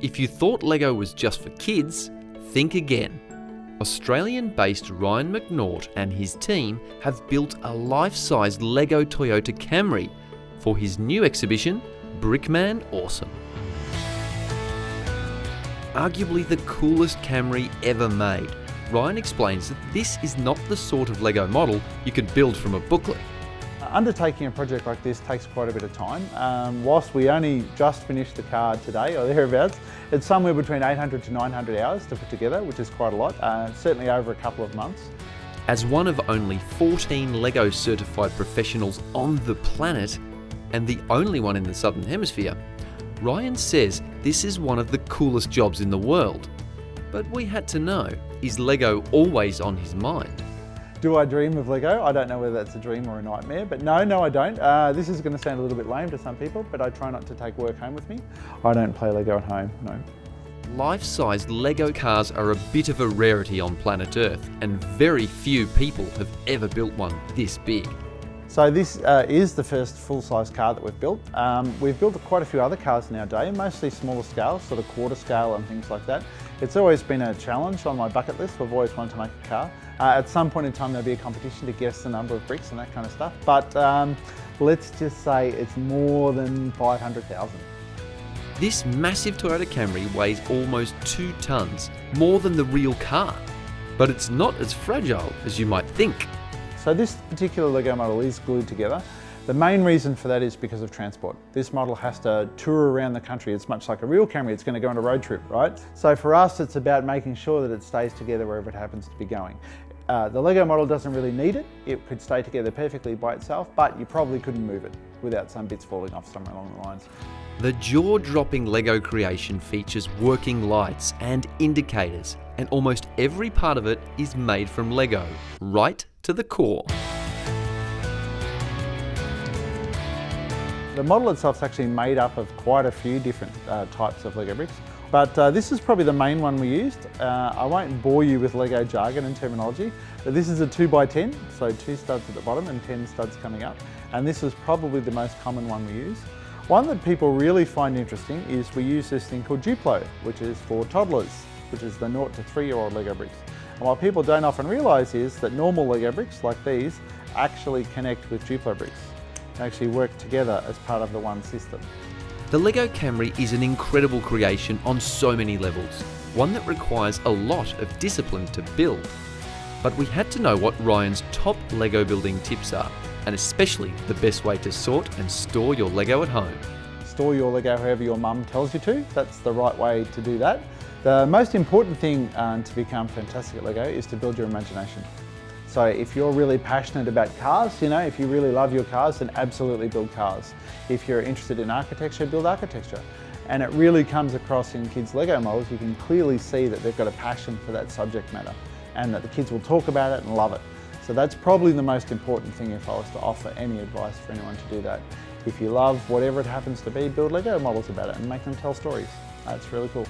If you thought Lego was just for kids, think again. Australian-based Ryan McNaught and his team have built a life-size Lego Toyota Camry for his new exhibition, Brickman Awesome. Arguably the coolest Camry ever made, Ryan explains that this is not the sort of Lego model you could build from a booklet. Undertaking a project like this takes quite a bit of time. Whilst we only just finished the car today or thereabouts, it's somewhere between 800 to 900 hours to put together, which is quite a lot, certainly over a couple of months. As one of only 14 Lego certified professionals on the planet, and the only one in the Southern Hemisphere, Ryan says this is one of the coolest jobs in the world. But we had to know, is Lego always on his mind? Do I dream of Lego? I don't know whether that's a dream or a nightmare, but no, I don't. This is going to sound a little bit lame to some people, but I try not to take work home with me. I don't play Lego at home, no. Life-sized Lego cars are a bit of a rarity on planet Earth, and very few people have ever built one this big. So this is the first full-size car that we've built. We've built quite a few other cars in our day, mostly smaller scale, sort of quarter scale and things like that. It's always been a challenge on my bucket list. I've always wanted to make a car. At some point in time there'll be a competition to guess the number of bricks and that kind of stuff, but let's just say it's more than 500,000. This massive Toyota Camry weighs almost 2 tonnes, more than the real car. But it's not as fragile as you might think. So this particular Lego model is glued together. The main reason for that is because of transport. This model has to tour around the country. It's much like a real Camry, it's going to go on a road trip, right? So for us, it's about making sure that it stays together wherever it happens to be going. The Lego model doesn't really need it. It could stay together perfectly by itself, but you probably couldn't move it without some bits falling off somewhere along the lines. The jaw-dropping Lego creation features working lights and indicators, and almost every part of it is made from Lego, right to the core. The model itself is actually made up of quite a few different types of Lego bricks, but this is probably the main one we used. I won't bore you with Lego jargon and terminology, but this is a 2x10, so 2 studs at the bottom and 10 studs coming up, and this is probably the most common one we use. One that people really find interesting is we use this thing called Duplo, which is for toddlers, which is the 0 to 3-year-old Lego bricks. And what people don't often realise is that normal Lego bricks like these actually connect with Duplo bricks. They actually work together as part of the one system. The Lego Camry is an incredible creation on so many levels, one that requires a lot of discipline to build. But we had to know what Ryan's top Lego building tips are, and especially the best way to sort and store your Lego at home. Store your Lego however your mum tells you to. That's the right way to do that. The most important thing to become fantastic at Lego is to build your imagination. So if you're really passionate about cars, if you really love your cars, then absolutely build cars. If you're interested in architecture, build architecture. And it really comes across in kids' Lego models. You can clearly see that they've got a passion for that subject matter and that the kids will talk about it and love it. So that's probably the most important thing if I was to offer any advice for anyone to do that. If you love whatever it happens to be, build Lego models about it and make them tell stories. That's really cool.